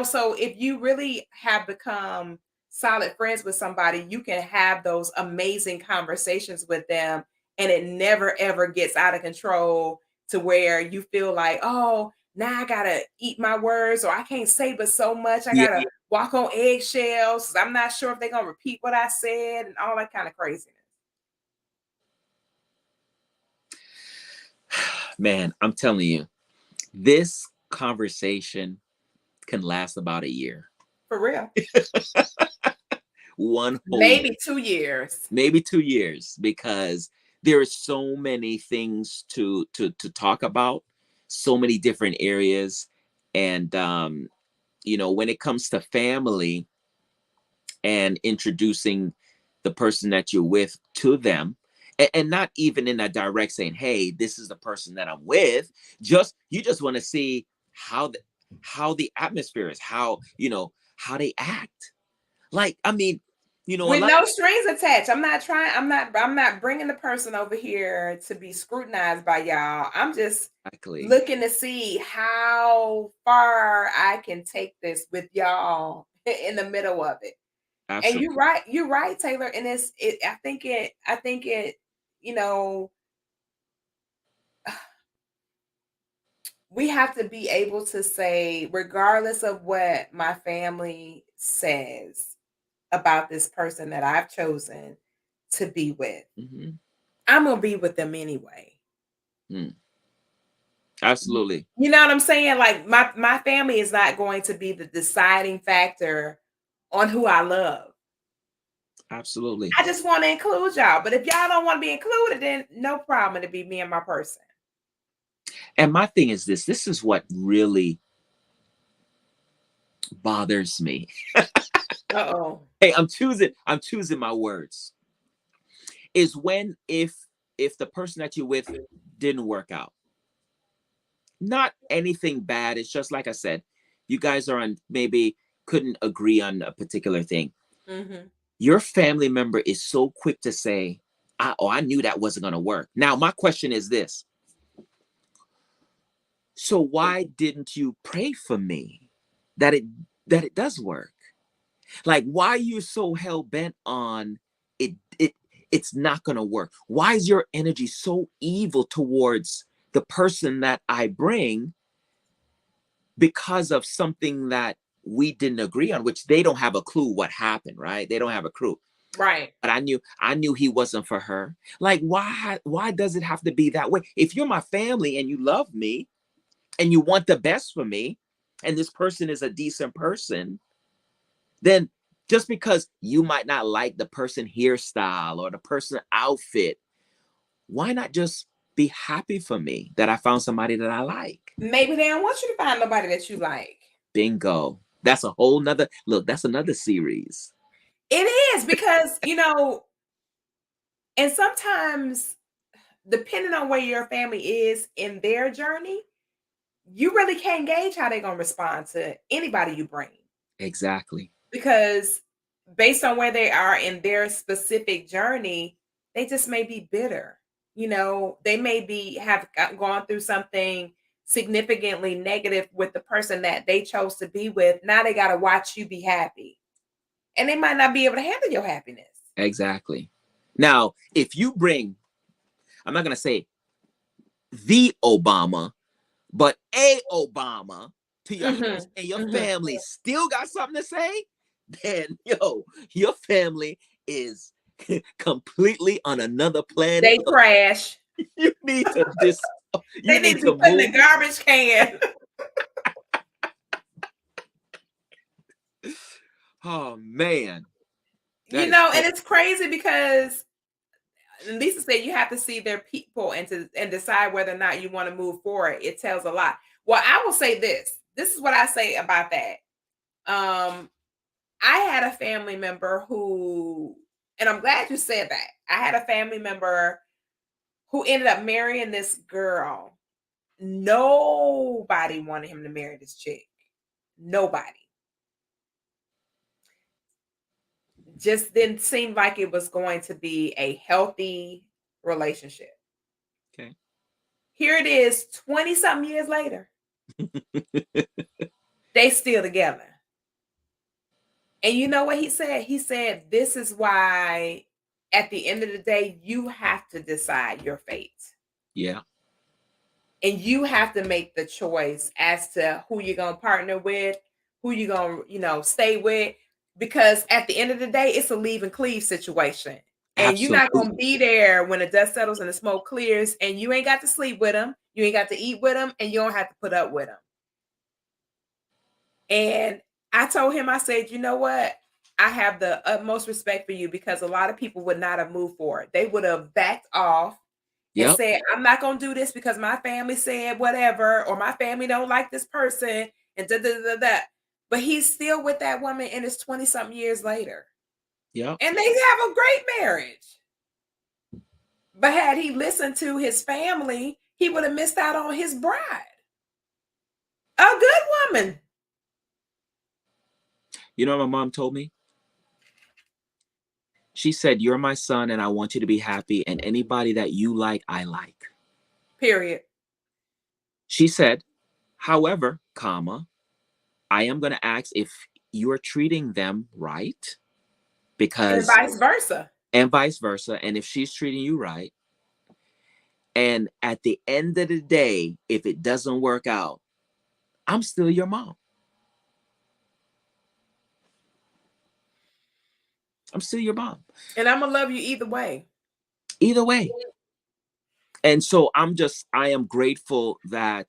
So if you really have become solid friends with somebody, you can have those amazing conversations with them and it never ever gets out of control to where you feel like, oh, now I gotta eat my words, or I can't say but so much. I
Yeah.
gotta walk on eggshells. I'm not sure if they're gonna repeat what I said and all that kind of craziness.
Man, I'm telling you, this conversation can last about a year.
For real.
One whole year,
Maybe 2 years.
maybe 2 years, because there are so many things to talk about, so many different areas. And when it comes to family and introducing the person that you're with to them, and not even in a direct saying, "Hey, this is the person that I'm with." Just you just want to see how the atmosphere is, how they act. Like, I mean, a
With
lot.
no strings attached. I'm not bringing the person over here to be scrutinized by y'all. I'm just
Exactly.
looking to see how far I can take this with y'all in the middle of it. And
Absolutely.
you're right, Taylor. And I think it, you know, we have to be able to say, regardless of what my family says about this person that I've chosen to be with,
Hmm.
I'm gonna be with them anyway.
Mm, absolutely.
You know what I'm saying? Like my family is not going to be the deciding factor on who I love.
Absolutely.
I just want to include y'all. But if y'all don't want to be included, then no problem. To be me and my person.
And my thing is this is what really bothers me.
Uh-oh.
Hey, I'm choosing my words. Is when, if the person that you're with didn't work out. Not anything bad. It's just like I said, you guys are on, maybe couldn't agree on a particular thing.
Hmm.
Your family member is so quick to say, I knew that wasn't going to work. Now, my question is this: so why didn't you pray for me that it does work? Like, why are you so hell bent on it? It's not going to work. Why is your energy so evil towards the person that I bring because of something that we didn't agree on, which they don't have a clue what happened, right? They don't have a clue.
Right.
But I knew he wasn't for her. Like, why does it have to be that way? If you're my family and you love me and you want the best for me, and this person is a decent person, then just because you might not like the person hairstyle or the person outfit, why not just be happy for me that I found somebody that I like?
Maybe they don't want you to find nobody that you like.
Bingo. That's a whole nother look. That's another series.
It is because, and sometimes depending on where your family is in their journey, you really can't gauge how they're going to respond to anybody you bring.
Exactly.
Because based on where they are in their specific journey, they just may be bitter. They may be have gone through something significantly negative with the person that they chose to be with. Now they got to watch you be happy, and they might not be able to handle your happiness.
Exactly. Now, if you bring, I'm not going to say the Obama, but a Obama to your
Hmm.
house and your
Hmm.
family still got something to say, then your family is completely on another planet.
They trash.
You need to
They
you
need
need
to be
to
put in
move.
the garbage can.
Oh man, that is
And
crazy.
it's crazy because Lisa said you have to see their people and decide whether or not you want to move forward. It tells a lot. Well, I will say this. This is what I say about that. Um, I had a family member who, and I'm glad you said that. I had a family member who ended up marrying this girl. Nobody wanted him to marry this chick. Nobody. Just didn't seem like it was going to be a healthy relationship.
Okay.
Here it is, 20 something years later. They still together. And you know what he said? He said, this is why at the end of the day, you have to decide your fate.
Yeah.
And you have to make the choice as to who you're going to partner with, who you're going to, stay with. Because at the end of the day, it's a leave and cleave situation. And you're not going to
Absolutely.
be there when the dust settles and the smoke clears, and you ain't got to sleep with them. You ain't got to eat with them, and you don't have to put up with them. And I told him, I said, you know what? I have the utmost respect for you because a lot of people would not have moved forward. They would have backed off and
Yep.
said, I'm not going to do this because my family said whatever, or my family don't like this person, and da da da da. But he's still with that woman and it's 20 something years later.
Yep.
And they have a great marriage. But had he listened to his family, he would have missed out on his bride. A good woman.
You know what my mom told me? She said, "You're my son, and I want you to be happy. And anybody that you like, I like."
Period.
She said, "However, comma, I am going to ask if you are treating them right,
And
because
vice versa.
and vice versa. And if she's treating you right, and at the end of the day, if it doesn't work out, I'm still your mom. I'm still your mom.
And I'm going to love you either way.
Either way." And so I am grateful that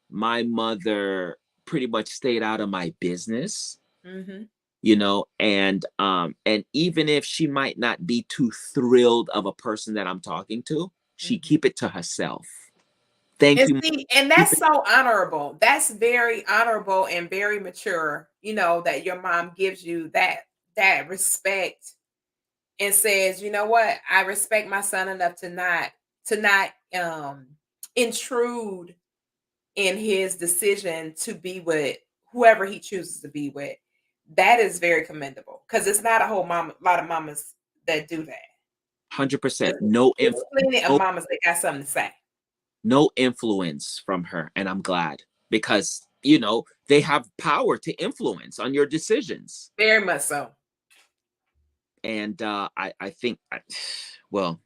my mother pretty much stayed out of my business,
Hmm.
and even if she might not be too thrilled of a person that I'm talking to, she
Hmm.
keep it to herself. Thank
And
you.
see, and
Keep
that's
it.
so honorable. That's very honorable and very mature, that your mom gives you that respect and says, you know what, I respect my son enough to not intrude in his decision to be with whoever he chooses to be with. That is very commendable because it's not a whole lot of mamas that do that.
100%.
There's there's plenty of
No,
mamas that got something to say.
no influence from her, and I'm glad, because they have power to influence on your decisions.
Very much so.
And I think, well,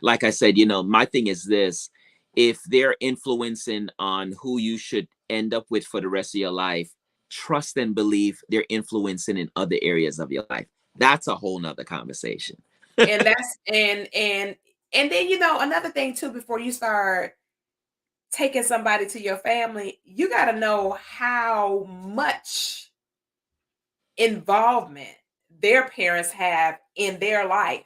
like I said, my thing is this: if they're influencing on who you should end up with for the rest of your life, trust and believe they're influencing in other areas of your life. That's a whole nother conversation.
And that's and then another thing too, before you start taking somebody to your family, you got to know how much involvement their parents have in their life.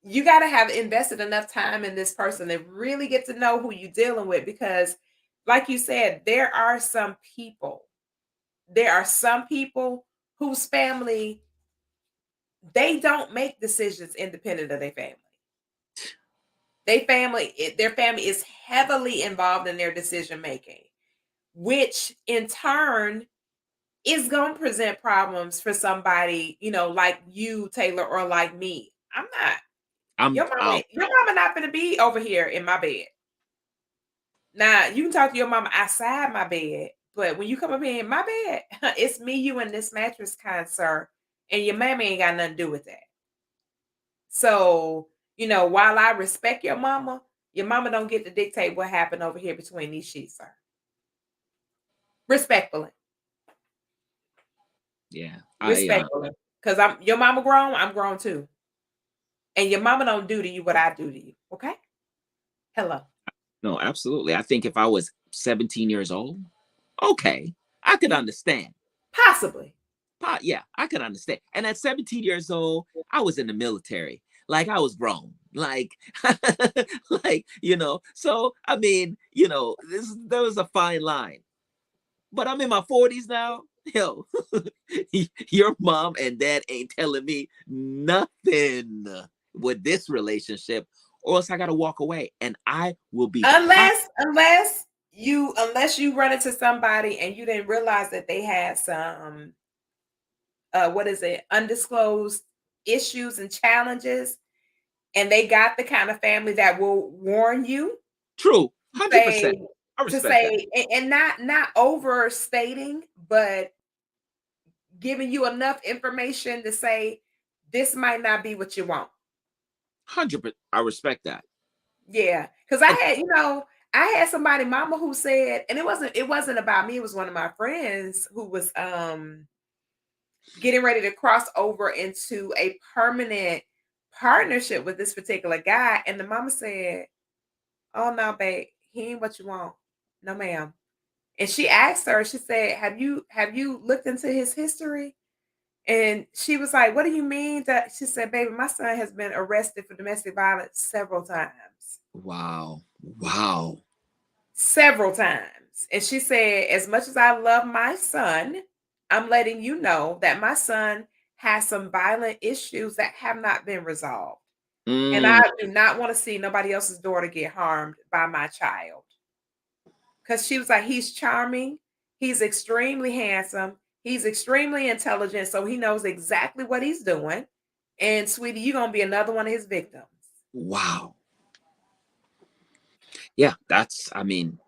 You got to have invested enough time in this person to really get to know who you're dealing with, because like you said, there are some people whose family, they don't make decisions independent of their family. Their family is heavily involved in their decision making, which in turn is going to present problems for somebody, like you, Taylor, or like me. I'm not.
I'm out.
Your mama not gonna be over here in my bed. Now you can talk to your mama outside my bed, but when you come up here in my bed, it's me, you, and this mattress, kind sir, and your mammy ain't got nothing to do with that. So, while I respect your mama don't get to dictate what happened over here between these sheets, sir. Respectfully.
Yeah.
Respectfully. Because I'm your mama grown, I'm grown too. And your mama don't do to you what I do to you. Okay? Hello.
No, absolutely. I think if I was 17 years old, okay, I could understand.
Possibly.
Yeah, I could understand. And at 17 years old, I was in the military. Like I was grown. Like, So I mean, there was a fine line. But I'm in my 40s now. Yo, your mom and dad ain't telling me nothing with this relationship, or else I gotta walk away, and I will be happy.
Unless you run into somebody and you didn't realize that they had some what is it, undisclosed issues and challenges, and they got the kind of family that will warn you
True,
to say
100%. I
to
respect that.
say and not overstating, but giving you enough information to say this might not be what you want.
100%. I respect that.
Yeah, because
And
I had somebody, mama, who said, and it wasn't about me. It was one of my friends who was getting ready to cross over into a permanent partnership with this particular guy, and the mama said, "Oh no, babe, he ain't what you want, no, ma'am." And she asked her, she said, "Have you looked into his history?" And she was like, "What do you mean?" That she said, "Baby, my son has been arrested for domestic violence several times."
wow, wow.
Several times. And she said, as much as I love my son, I'm letting you know that my son has some violent issues that have not been resolved. And I
Mm,
do not want to see nobody else's daughter get harmed by my child. Because she was like, he's charming, he's extremely handsome, he's extremely intelligent, so he knows exactly what he's doing. And sweetie, you're gonna be another one of his victims.
wow. Yeah, I mean,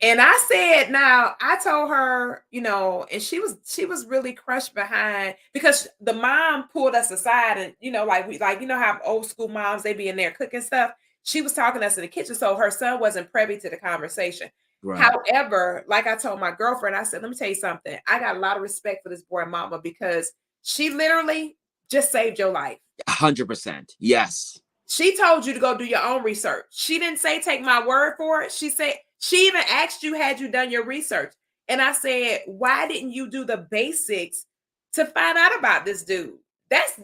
And I said, now I told her, and she was really crushed behind, because the mom pulled us aside, and like how old school moms, they be in there cooking stuff. She was talking to us in the kitchen, so her son wasn't privy to the conversation.
right.
However, like I told my girlfriend, I said, let me tell you something. I got a lot of respect for this boy mama, because she literally just saved your life.
100%. Yes.
She told you to go do your own research. She didn't say take my word for it. She said, she even asked you, had you done your research? And I said, why didn't you do the basics to find out about this dude? That's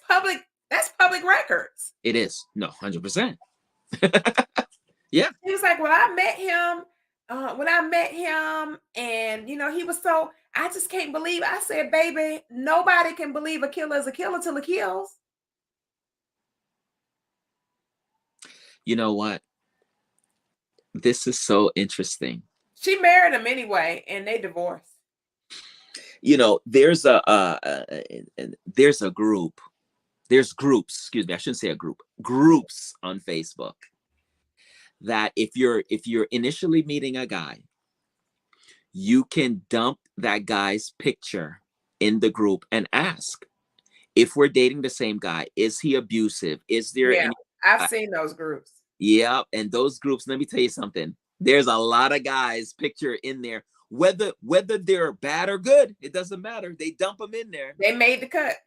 public records.
It is. No, 100%. Yeah.
He was like, well, I met him. When I met him, and he was so, I just can't believe. I said, baby, nobody can believe a killer is a killer till he kills.
You know what? This is so interesting.
She married him anyway, and they divorced.
There's there's a group. There's groups, excuse me, I shouldn't say a group. Groups on Facebook that if you're initially meeting a guy, you can dump that guy's picture in the group and ask, if we're dating the same guy, is he abusive? Is there
Yeah,
any
I've seen those groups.
Yeah, and those groups, let me tell you something. There's a lot of guys picture in there. Whether they're bad or good, it doesn't matter. They dump them in there.
They made the cut.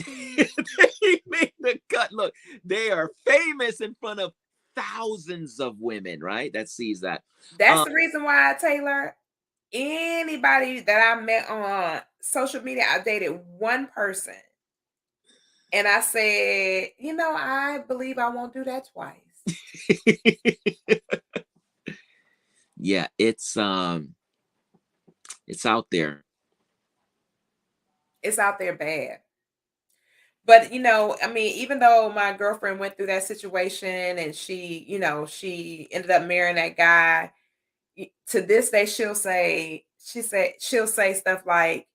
They made the cut. Look, they are famous in front of thousands of women, right? That sees that.
That's
Um,
the reason why, Taylor, anybody that I met on social media, I dated one person. And I said, I believe I won't do that twice.
yeah, it's out there.
it's out there bad. But I mean, even though my girlfriend went through that situation and she ended up marrying that guy, to this day she'll say stuff like,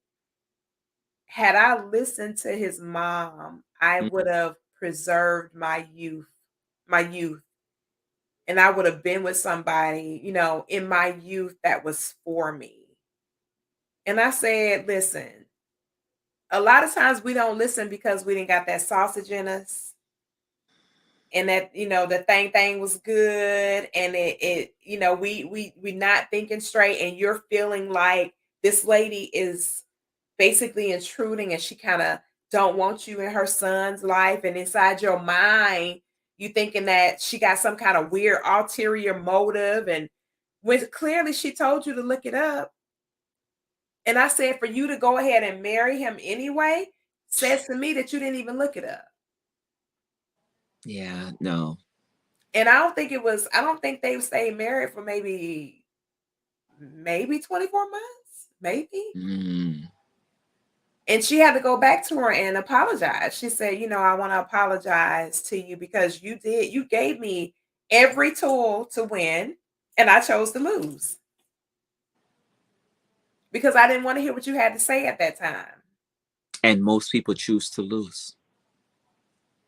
had I listened to his mom, I
Mm.
would have preserved my youth, and I would have been with somebody, in my youth that was for me. And I said, listen, a lot of times we don't listen because we didn't got that sausage in us, and that the thing was good, and we not thinking straight, and you're feeling like this lady is basically intruding, and she kind of don't want you in her son's life, and inside your mind you thinking that she got some kind of weird ulterior motive, and when clearly she told you to look it up. And I said, for you to go ahead and marry him anyway says to me that you didn't even look it up.
Yeah, no.
And I don't think they stayed married for maybe 24 months, maybe.
Mm.
And she had to go back to her and apologize. She said, I want to apologize to you because you gave me every tool to win, and I chose to lose because I didn't want to hear what you had to say at that time.
And most people choose to lose.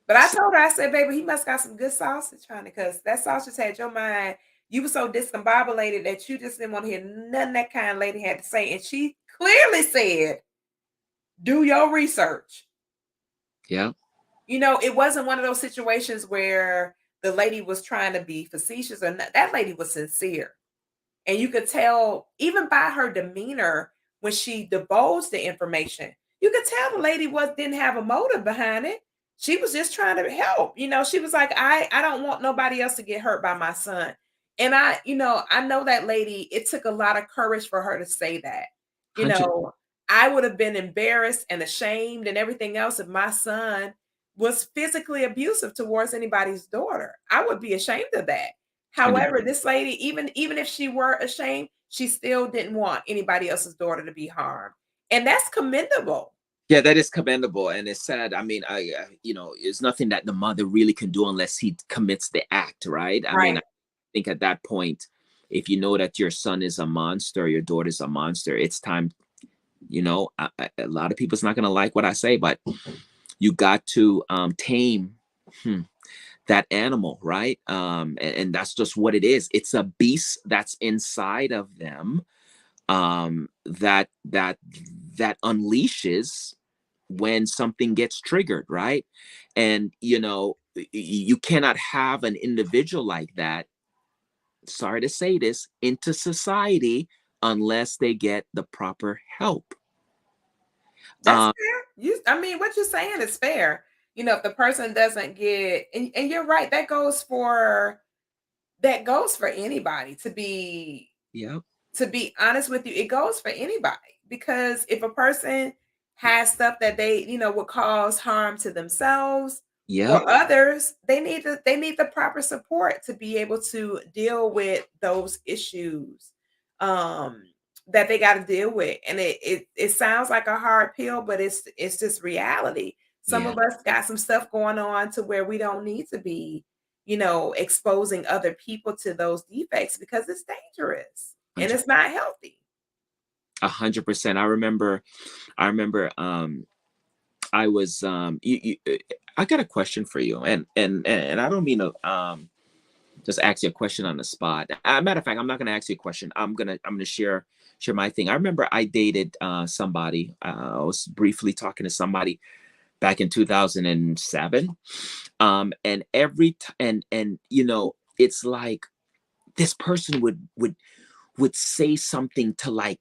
But I
So,
told her, I said, baby, he must got some good sausage, honey, because that sausage had your mind. You were so discombobulated that you just didn't want to hear nothing that kind lady had to say. And she clearly said, do your research.
yeah.
It wasn't one of those situations where the lady was trying to be facetious or not. That lady was sincere. And you could tell even by her demeanor when she divulged the information, you could tell the lady didn't have a motive behind it. She was just trying to help. She was like, I don't want nobody else to get hurt by my son. And I know that lady, it took a lot of courage for her to say that. You
100.
know, I would have been embarrassed and ashamed and everything else if my son was physically abusive towards anybody's daughter. I would be ashamed of that.
100.
However, this lady, even if she were ashamed, she still didn't want anybody else's daughter to be harmed. And that's commendable.
Yeah, that is commendable, and it's sad. I mean, it's nothing that the mother really can do unless he commits the act, right? I mean, I
Right.
think at that point, if you know that your son is a monster, your daughter's a monster, it's time. A lot of people's not gonna like what I say, but you got to tame that animal, right? And that's just what it is. It's a beast that's inside of them, that unleashes when something gets triggered, right? And you cannot have an individual like that, sorry to say this, into society unless they get the proper help.
That's
um
fair. I mean, what you're saying is fair. If the person doesn't get, and you're right, that goes for anybody
yep,
to be honest with you, it goes for anybody because if a person has stuff that they, would cause harm to themselves
yep,
or others, they need the proper support to be able to deal with those issues um that they got to deal with. And it sounds like a hard pill, but it's just reality. Some
yeah,
of us got some stuff going on to where we don't need to be exposing other people to those defects because it's dangerous and it's not healthy.
100%. I remember I was I got a question for you, and I don't mean to just ask you a question on the spot. Matter of fact, I'm not going to ask you a question. I'm gonna share my thing. I remember I dated somebody. I was briefly talking to somebody back in 2007. And it's like this person would say something to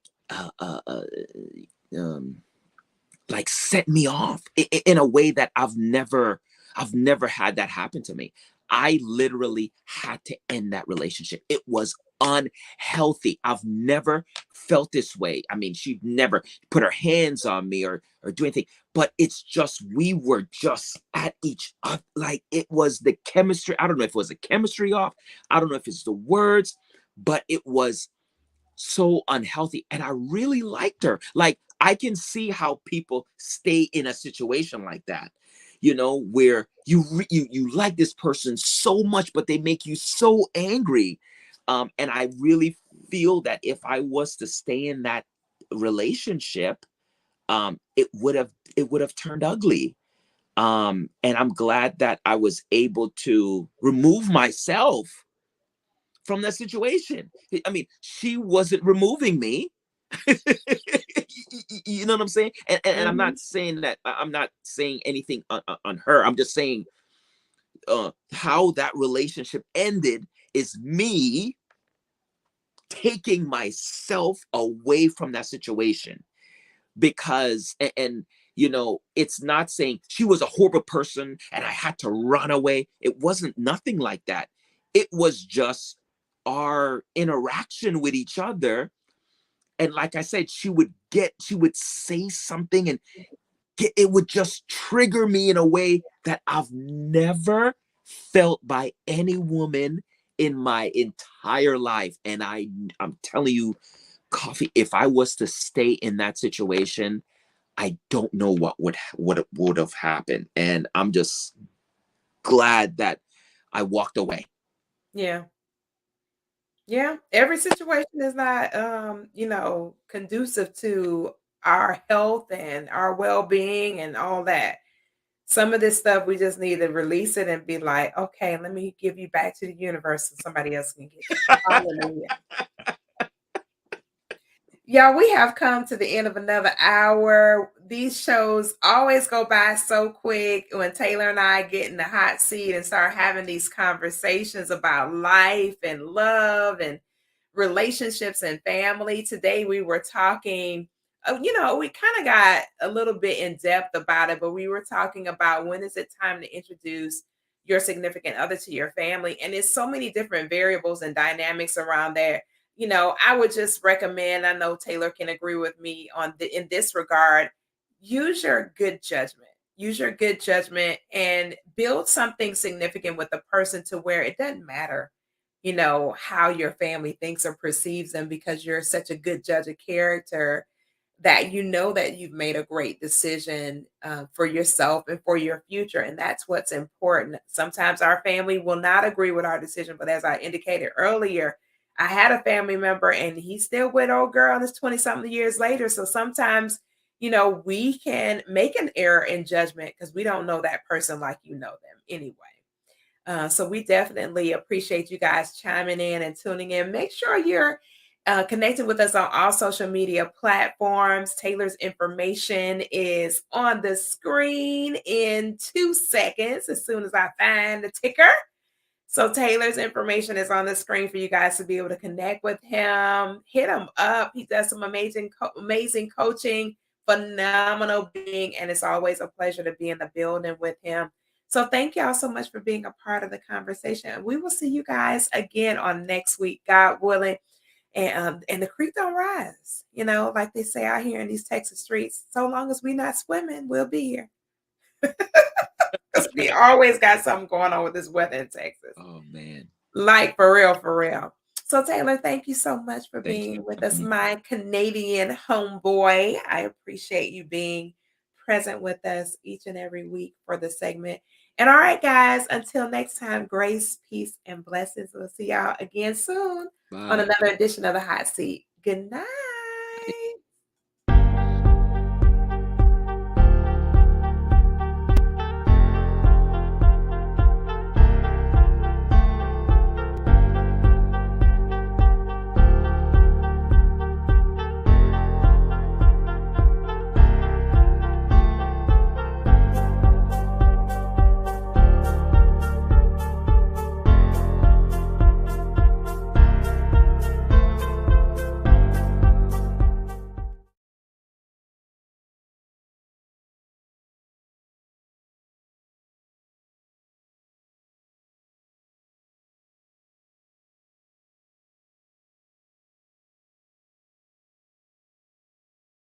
um, like set me off in a way that I've never had that happen to me. I literally had to end that relationship. It was unhealthy. I've never felt this way. I mean, she never put her hands on me or do anything, but it's just we were just at each other. Like it was the chemistry. I don't know if it was the chemistry off. I don't know if it's the words, but it was so unhealthy. And I really liked her. Like I can see how people stay in a situation like that, where you like this person so much, but they make you so angry. And I really feel that if I was to stay in that relationship, it would have turned ugly. And I'm glad that I was able to remove myself from that situation. I mean, she wasn't removing me. You know what I'm saying? And I'm
Mhm.
not saying that, I'm not saying anything on her. I'm just saying how that relationship ended is me taking myself away from that situation. Because and it's not saying she was a horrible person and I had to run away. It wasn't nothing like that. It was just our interaction with each other. And like I said, she would say something, and it would just trigger me in a way that I've never felt by any woman in my entire life. And I'm telling you, Coffee, if I was to stay in that situation, I don't know what would have happened. And I'm just glad that I walked away.
Yeah. Yeah. Every situation is not, conducive to our health and our well-being and all that. Some of this stuff we just need to release it and be like, okay, let me give you back to the universe so somebody else can get you. Hallelujah. Y'all, we have come to the end of another hour. These shows always go by so quick when Taylor and I get in the hot seat and start having these conversations about life and love and relationships and family. Today we were talking, we kind of got a little bit in depth about it, but we were talking about when is it time to introduce your significant other to your family. And it's so many different variables and dynamics around there. I would just recommend, I know Taylor can agree with me in this regard, use your good judgment. Use your good judgment and build something significant with the person to where it doesn't matter, how your family thinks or perceives them because you're such a good judge of character that you know that you've made a great decision for yourself and for your future. And that's what's important. Sometimes our family will not agree with our decision, but as I indicated earlier, I had a family member and he's still with old girl and it's 20 something years later. So sometimes, we can make an error in judgment because we don't know that person like you know them anyway. So we definitely appreciate you guys chiming in and tuning in. Make sure you're connected with us on all social media platforms. Taylor's information is on the screen in 2 seconds as soon as I find the ticker. So Taylor's information is on the screen for you guys to be able to connect with him. Hit him up. He does some amazing coaching, phenomenal being, and it's always a pleasure to be in the building with him. So thank y'all so much for being a part of the conversation. We will see you guys again on next week, God willing. And the creek don't rise, like they say out here in these Texas streets. So long as we not swimming, we'll be here. Because we always got something going on with this weather in Texas.
Oh man.
Like for real, for real. So Taylor, thank you so much for
Thank you.
being with us, my Canadian homeboy. I appreciate you being present with us each and every week for the segment. And all right, guys, until next time, grace, peace, and blessings. We'll see y'all again soon on
Bye.
another edition of the Hot Seat. Good night.